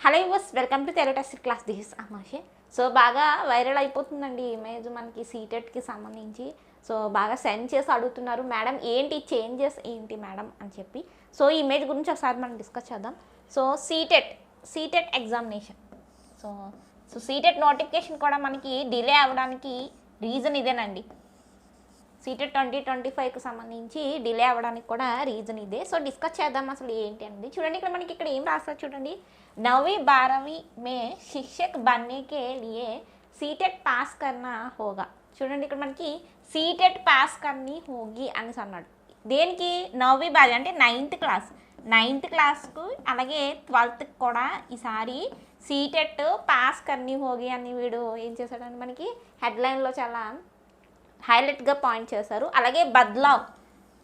Hello viewers, welcome to Telugu test class. This is అమాషే. So బాగా viral అయిపోతుందండి image మనకి సీటెట్కి సంబంధించి. సో బాగా సెండ్ చేసి అడుగుతున్నారు, మేడం ఏంటి చేంజెస్ ఏంటి మేడం అని చెప్పి. సో ఈ ఇమేజ్ గురించి ఒకసారి మనం డిస్కస్ చేద్దాం. So CTET examination. So so CTET notification కూడా మనకి డిలే అవ్వడానికి రీజన్ ఇదేనండి. సీటెట్ 2025కి సంబంధించి డిలే అవ్వడానికి కూడా రీజన్ ఇదే. సో డిస్కస్ చేద్దాం అసలు ఏంటి అనేది. చూడండి ఇక్కడ మనకి ఇక్కడ ఏం రాస్తారు చూడండి. 9वीं 12वीं में शिक्षक बनने के लिए सीटेट पास करना होगा. చూడండి ఇక్కడ మనకి సీటెట్ పాస్ కర్నీ హోగి అనేసి అన్నాడు. దేనికి? 9वीं 12वीं అంటే నైన్త్ క్లాస్కు అలాగే 12th కూడా ఈసారి సీటెట్ పాస్ కర్నీ హోగి అని వీడు ఏం చేశాడని మనకి హెడ్లైన్లో చాలా హైలైట్గా పాయింట్ చేశారు. అలాగే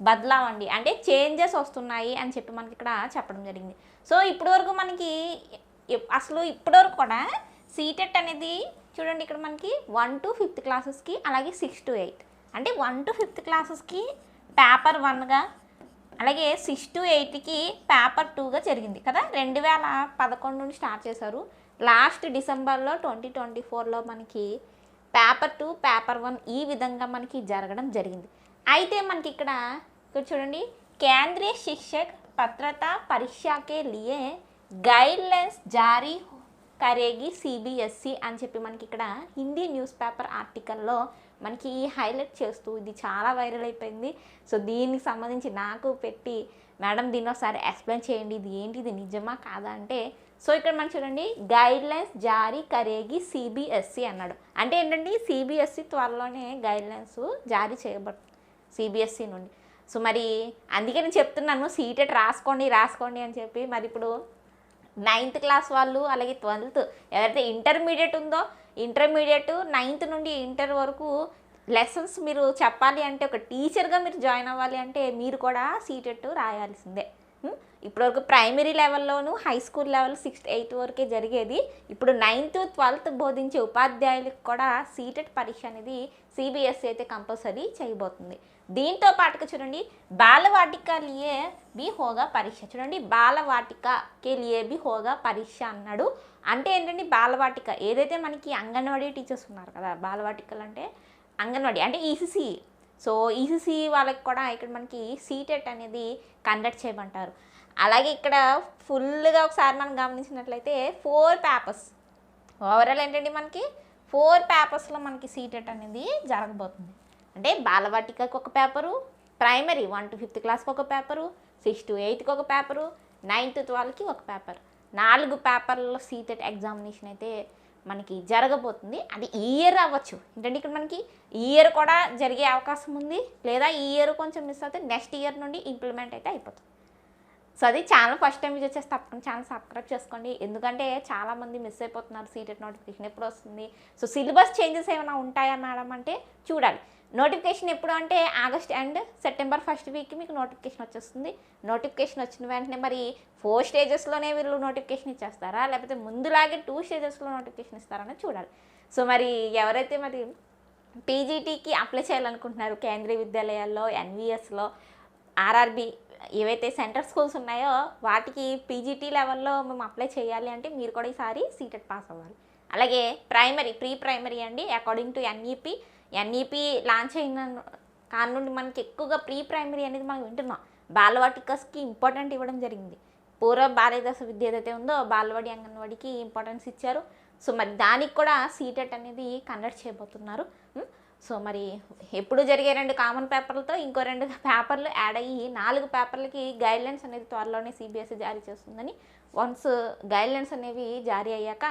బద్లావ్ అండి, అంటే చేంజెస్ వస్తున్నాయి అని చెప్పి మనకి ఇక్కడ చెప్పడం జరిగింది. సో ఇప్పటివరకు మనకి అసలు ఇప్పటివరకు కూడా సీటెట్ అనేది చూడండి ఇక్కడ మనకి 1 to 5th క్లాసెస్కి అలాగే 6 to 8 అంటే 1 to 5th క్లాసెస్కి పేపర్ 1గా అలాగే 6 to 8కి పేపర్ 2గా జరిగింది కదా. 2011 నుండి స్టార్ట్ చేశారు. లాస్ట్ డిసెంబర్లో 2024లో మనకి పేపర్ 2 పేపర్ 1 ఈ విధంగా మనకి జరగడం జరిగింది. అయితే మనకి ఇక్కడ చూడండి, కేంద్రీయ శిక్షక్ పత్రతా పరీక్షకే లియే గైడ్లైన్స్ జారీ కరేగి సిబిఎస్ఈ అని చెప్పి మనకి ఇక్కడ హిందీ న్యూస్ పేపర్ ఆర్టికల్లో మనకి హైలైట్ చేస్తూ ఇది చాలా వైరల్ అయిపోయింది. సో దీనికి సంబంధించి నాకు పెట్టి, మేడం దీన్ని ఒకసారి ఎక్స్ప్లెయిన్ చేయండి, ఇది ఏంటి, ఇది నిజమా కాదా అంటే, సో ఇక్కడ మనం చూడండి గైడ్లైన్స్ జారీ కరేగి సిబిఎస్ఈ అన్నాడు. అంటే ఏంటండి, సిబిఎస్ఈ త్వరలోనే గైడ్లైన్స్ జారీ చేయబడుతుంది సిబిఎస్ఈ నుండి. సో మరి అందుకే నేను చెప్తున్నాను సీటెట్ రాసుకోండి అని చెప్పి. మరి ఇప్పుడు 9th క్లాస్ వాళ్ళు అలాగే 12th ఎవరైతే ఇంటర్మీడియట్ ఉందో, ఇంటర్మీడియట్ 9th నుండి ఇంటర్ వరకు లెసన్స్ మీరు చెప్పాలి అంటే, ఒక టీచర్గా మీరు జాయిన్ అవ్వాలి అంటే మీరు కూడా సీటెట్ రాయాల్సిందే. ఇప్పటివరకు ప్రైమరీ లెవెల్లోనూ హై స్కూల్ లెవెల్ 6 to 8 వరకే జరిగేది. ఇప్పుడు 9th 12th బోధించే ఉపాధ్యాయులకు కూడా సీటెట్ పరీక్ష అనేది సిబిఎస్ఈ అయితే కంపల్సరీ చేయబోతుంది. దీంతో పాటుగా చూడండి, బాలవాటిక లియే బి హోగా పరీక్ష. చూడండి, బాలవాటికకే లియే బి హోగా పరీక్ష అన్నాడు. అంటే ఏంటంటే బాలవాటిక ఏదైతే మనకి అంగన్వాడీ టీచర్స్ ఉన్నారు కదా, బాలవాటికలు అంటే అంగన్వాడీ అంటే ఈసీసీ. సో ఈసీసీ వాళ్ళకి కూడా ఇక్కడ మనకి సీటెట్ అనేది కండక్ట్ చేయమంటారు. అలాగే ఇక్కడ ఫుల్గా ఒకసారి మనం గమనించినట్లయితే 4 పేపర్స్ ఓవరాల్ ఏంటంటే మనకి 4 పేపర్స్లో మనకి సీటెట్ అనేది జరగబోతుంది. అంటే బాలవాటికకి ఒక పేపరు, ప్రైమరీ 1 to 5th క్లాస్కి ఒక పేపరు, 6 to 8కి ఒక పేపరు, 9th 12కి ఒక పేపర్, 4 పేపర్లలో సీటెట్ ఎగ్జామినేషన్ అయితే మనకి జరగబోతుంది. అది ఈ ఇయర్ అవ్వచ్చు. ఏంటంటే ఇక్కడ మనకి ఈ ఇయర్ కూడా జరిగే అవకాశం ఉంది, లేదా ఈ ఇయర్ కొంచెం మిస్ అవుతే నెక్స్ట్ ఇయర్ నుండి ఇంప్లిమెంట్ అయితే అయిపోతుంది. సో అది ఛానల్ ఫస్ట్ టైం విజిట్ చేస్తే తప్పకుండా ఛానల్ సబ్స్క్రైబ్ చేసుకోండి. ఎందుకంటే చాలామంది మిస్ అయిపోతున్నారు సీటెట్ నోటిఫికేషన్ ఎప్పుడు వస్తుంది. సో సిలబస్ చేంజెస్ ఏమైనా ఉంటాయా మేడం అంటే చూడాలి. నోటిఫికేషన్ ఎప్పుడు అంటే ఆగస్ట్ అండ్ సెప్టెంబర్ 1st వీక్కి మీకు నోటిఫికేషన్ వచ్చేస్తుంది. నోటిఫికేషన్ వచ్చిన వెంటనే మరి 4 స్టేజెస్లోనే వీళ్ళు నోటిఫికేషన్ ఇచ్చేస్తారా, లేకపోతే ముందులాగే 2 స్టేజెస్లో నోటిఫికేషన్ ఇస్తారని చూడాలి. సో మరి ఎవరైతే మరి పీజీటీకి అప్లై చేయాలనుకుంటున్నారు కేంద్రీయ విద్యాలయాల్లో, ఎన్విఎస్లో, ఆర్ఆర్బి ఏవైతే సెంట్రల్ స్కూల్స్ ఉన్నాయో వాటికి పీజీటీ లెవెల్లో మేము అప్లై చేయాలి అంటే మీరు కూడా ఈసారి సీటెట్ పాస్ అవ్వాలి. అలాగే ప్రీ ప్రైమరీ అండి, అకార్డింగ్ టు ఎన్ఈపి లాంచ్ అయిన కాని నుండి మనకి ఎక్కువగా ప్రీ ప్రైమరీ అనేది మనం వింటున్నాం. బాలవాటికస్కి ఇంపార్టెంట్ ఇవ్వడం జరిగింది. పూర్వ బాల్యదశ విద్య ఏదైతే ఉందో బాలవాడి అంగన్వాడికి ఇంపార్టెన్స్ ఇచ్చారు. సో మరి దానికి కూడా సీటెట్ అనేది కండక్ట్ చేయబోతున్నారు. సో మరి ఎప్పుడు జరిగే 2 కామన్ పేపర్లతో ఇంకో 2 పేపర్లు యాడ్ అయ్యి 4 పేపర్లకి గైడ్లైన్స్ అనేది త్వరలోనే సిబిఎస్ఈ జారీ చేస్తుందని. వన్స్ గైడ్లైన్స్ అనేవి జారీ అయ్యాక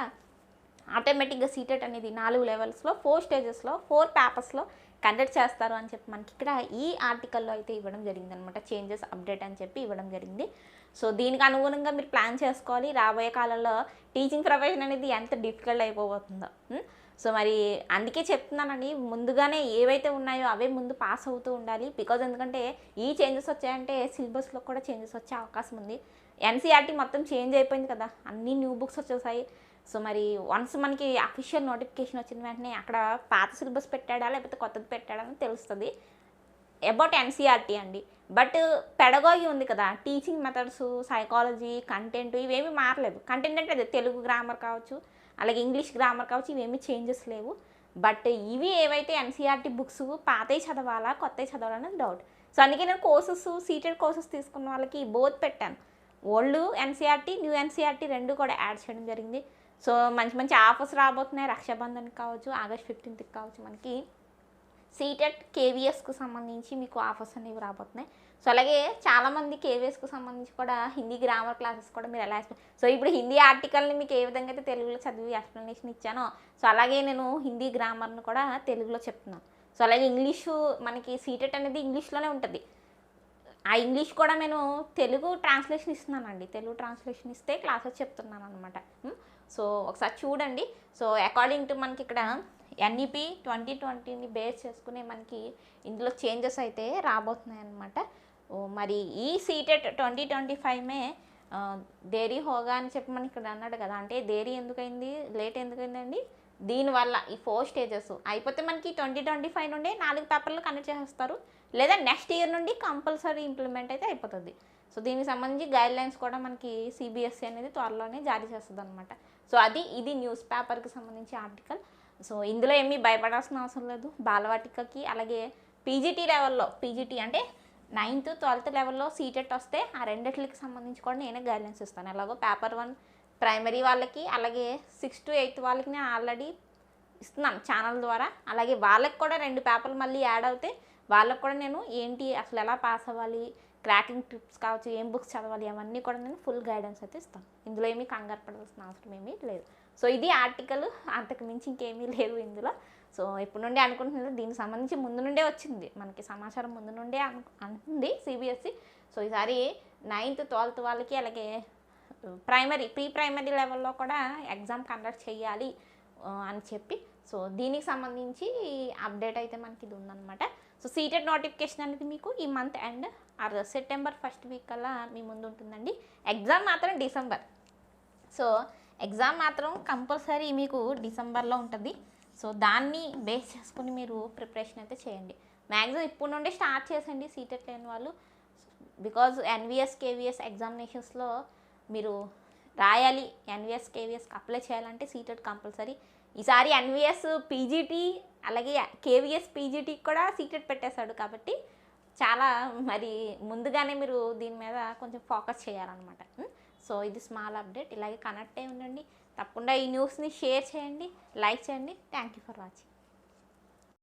ఆటోమేటిక్గా సీటెట్ అనేది 4 లెవెల్స్లో 4 స్టేజెస్లో 4 పేపర్స్లో కండక్ట్ చేస్తారు అని చెప్పి మనకి ఇక్కడ ఈ ఆర్టికల్లో అయితే ఇవ్వడం జరిగింది అనమాట. చేంజెస్ అప్డేట్ అని చెప్పి ఇవ్వడం జరిగింది. సో దీనికి అనుగుణంగా మీరు ప్లాన్ చేసుకోవాలి. రాబోయే కాలంలో టీచింగ్ ప్రొఫెషన్ అనేది ఎంత డిఫికల్ట్ అయిపోతుందో. సో మరి అందుకే చెప్తున్నానండి, ముందుగానే ఏవైతే ఉన్నాయో అవే ముందు పాస్ అవుతూ ఉండాలి. బికాజ్ ఎందుకంటే ఈ చేంజెస్ వచ్చాయంటే సిలబస్లో కూడా చేంజెస్ వచ్చే అవకాశం ఉంది. ఎన్సీఆర్టీ మొత్తం చేంజ్ అయిపోయింది కదా, అన్ని న్యూ బుక్స్ వచ్చేసాయి. సో మరి వన్స్ మనకి అఫీషియల్ నోటిఫికేషన్ వచ్చిన వెంటనే అక్కడ పాత సిలబస్ పెట్టాడా లేకపోతే కొత్తది పెట్టాడా అని తెలుస్తుంది. అబౌట్ ఎన్సీఆర్టీ అండి. బట్ పెడగాగి ఉంది కదా, టీచింగ్ మెథడ్స్, సైకాలజీ, కంటెంట్ ఇవేమీ మారలేదు. కంటెంట్ అంటే అదే తెలుగు గ్రామర్ కావచ్చు, అలాగే ఇంగ్లీష్ గ్రామర్ కావచ్చు, ఇవేమీ చేంజెస్ లేవు. బట్ ఇవి ఏవైతే ఎన్సీఆర్టీ బుక్స్ పాతవి చదవాలా కొత్తవి చదవాలని డౌట్. సో అందుకే నేను కోర్సెస్, సీటెడ్ కోర్సెస్ తీసుకున్న వాళ్ళకి బోత్ పెట్టాను. ఓల్డ్ ఎన్సీఆర్టీ, న్యూ ఎన్సీఆర్టీ రెండు కూడా యాడ్ చేయడం జరిగింది. సో మంచి మంచి ఆఫర్స్ రాబోతున్నాయి. రక్షాబంధన్కి కావచ్చు, ఆగస్ట్ 15కి కావచ్చు, మనకి సీటెట్ కేవీఎస్కు సంబంధించి మీకు ఆఫర్స్ అనేవి రాబోతున్నాయి. సో అలాగే చాలామంది కేవీఎస్కు సంబంధించి కూడా హిందీ గ్రామర్ క్లాసెస్ కూడా మీరు ఎలా సో ఇప్పుడు హిందీ ఆర్టికల్ని మీకు ఏ విధంగా అయితే తెలుగులో చదివి ఎక్స్ప్లెనేషన్ ఇచ్చానో, సో అలాగే నేను హిందీ గ్రామర్ను కూడా తెలుగులో చెప్తున్నాను. సో అలాగే ఇంగ్లీషు మనకి సీటెట్ అనేది ఇంగ్లీష్లోనే ఉంటుంది. ఆ ఇంగ్లీష్ కూడా నేను తెలుగు ట్రాన్స్లేషన్ ఇస్తున్నానండి. తెలుగు ట్రాన్స్లేషన్ ఇస్తే క్లాసెస్ చెప్తున్నాను అనమాట. సో ఒకసారి చూడండి. సో అకార్డింగ్ టు మనకి ఇక్కడ ఎన్ఈపి 2020ని బేస్ చేసుకునే మనకి ఇందులో చేంజెస్ అయితే రాబోతున్నాయి అనమాట. మరి ఈ సీటెట్ 2025 దేరీ హోగా అని చెప్పి మనకి ఇక్కడ అన్నాడు కదా, అంటే దేరీ ఎందుకైంది, లేట్ ఎందుకైందండి, దీనివల్ల ఈ 4 స్టేజెస్ అయిపోతే మనకి 2025 నుండి 4 పేపర్లు కండక్ట్ చేస్తారు, లేదా నెక్స్ట్ ఇయర్ నుండి కంపల్సరీ ఇంప్లిమెంట్ అయితే అయిపోతుంది. సో దీనికి సంబంధించి గైడ్లైన్స్ కూడా మనకి సిబిఎస్ఈ అనేది త్వరలోనే జారీ చేస్తుంది అనమాట. సో ఇది న్యూస్ పేపర్కి సంబంధించి ఆర్టికల్. సో ఇందులో ఏమీ భయపడాల్సిన అవసరం లేదు. బాలవాటికకి అలాగే పీజీటీ లెవెల్లో, పీజీటీ అంటే 9th 12th లెవెల్లో సీటెట్ వస్తే ఆ రెండిట్లకి సంబంధించి కూడా నేనే గైడ్లైన్స్ ఇస్తాను. ఎలాగో పేపర్ 1 ప్రైమరీ వాళ్ళకి, అలాగే 6th to 8th వాళ్ళకి నేను ఆల్రెడీ ఇస్తున్నాను ఛానల్ ద్వారా. అలాగే వాళ్ళకి కూడా 2 పేపర్లు మళ్ళీ యాడ్ అవుతాయి. వాళ్ళకి కూడా నేను ఏంటి అసలు ఎలా పాస్ అవ్వాలి, క్రాకింగ్ టిప్స్ కావచ్చు, ఏం బుక్స్ చదవాలి, అవన్నీ కూడా నేను ఫుల్ గైడెన్స్ అయితే ఇస్తాను. ఇందులో ఏమీ కంగారు పడాల్సిన అవసరం ఏమీ లేదు. సో ఇది ఆర్టికల్, అంతకు మించి ఇంకేమీ లేదు ఇందులో. సో ఇప్పటి నుండి అనుకుంటున్నారు, దీనికి సంబంధించి ముందు నుండే వచ్చింది మనకి సమాచారం, ముందు నుండే అంటుంది సిబిఎస్ఈ. సో ఈసారి 9th 12th వాళ్ళకి, అలాగే ప్రీ ప్రైమరీ లెవెల్లో కూడా ఎగ్జామ్ కండక్ట్ చేయాలి అని చెప్పి, సో దీనికి సంబంధించి అప్డేట్ అయితే మనకి ఇది ఉందన్నమాట. సో సీటెట్ నోటిఫికేషన్ అనేది మీకు ఈ month end or September 1st week కల్లా మీ ముందు ఉంటుందండి. ఎగ్జామ్ మాత్రం డిసెంబర్. సో ఎగ్జామ్ మాత్రం కంపల్సరీ మీకు డిసెంబర్లో ఉంటుంది. సో దాన్ని బేస్ చేసుకుని మీరు ప్రిపరేషన్ అయితే చేయండి. మ్యాక్సిమం ఇప్పుడు నుండి స్టార్ట్ చేసండి సీటెట్ లేని వాళ్ళు. బికాజ్ ఎన్విఎస్ కేవీఎస్ ఎగ్జామినేషన్స్లో మీరు రాయాలి, ఎన్విఎస్ కేవీఎస్కి అప్లై చేయాలంటే సీటెట్ కంపల్సరీ. ఈసారి ఎన్విఎస్ పీజీటీ అలాగే కేవీఎస్ పీజీటీకి కూడా సీటెట్ పెట్టేశాడు కాబట్టి చాలా మరి ముందుగానే మీరు దీని మీద కొంచెం ఫోకస్ చేయాలన్నమాట. సో ఇది స్మాల్ అప్డేట్. ఇలాగే కనెక్ట్ అయి ఉండండి. తప్పకుండా ఈ న్యూస్ని షేర్ చేయండి, లైక్ చేయండి. Thank you for watching.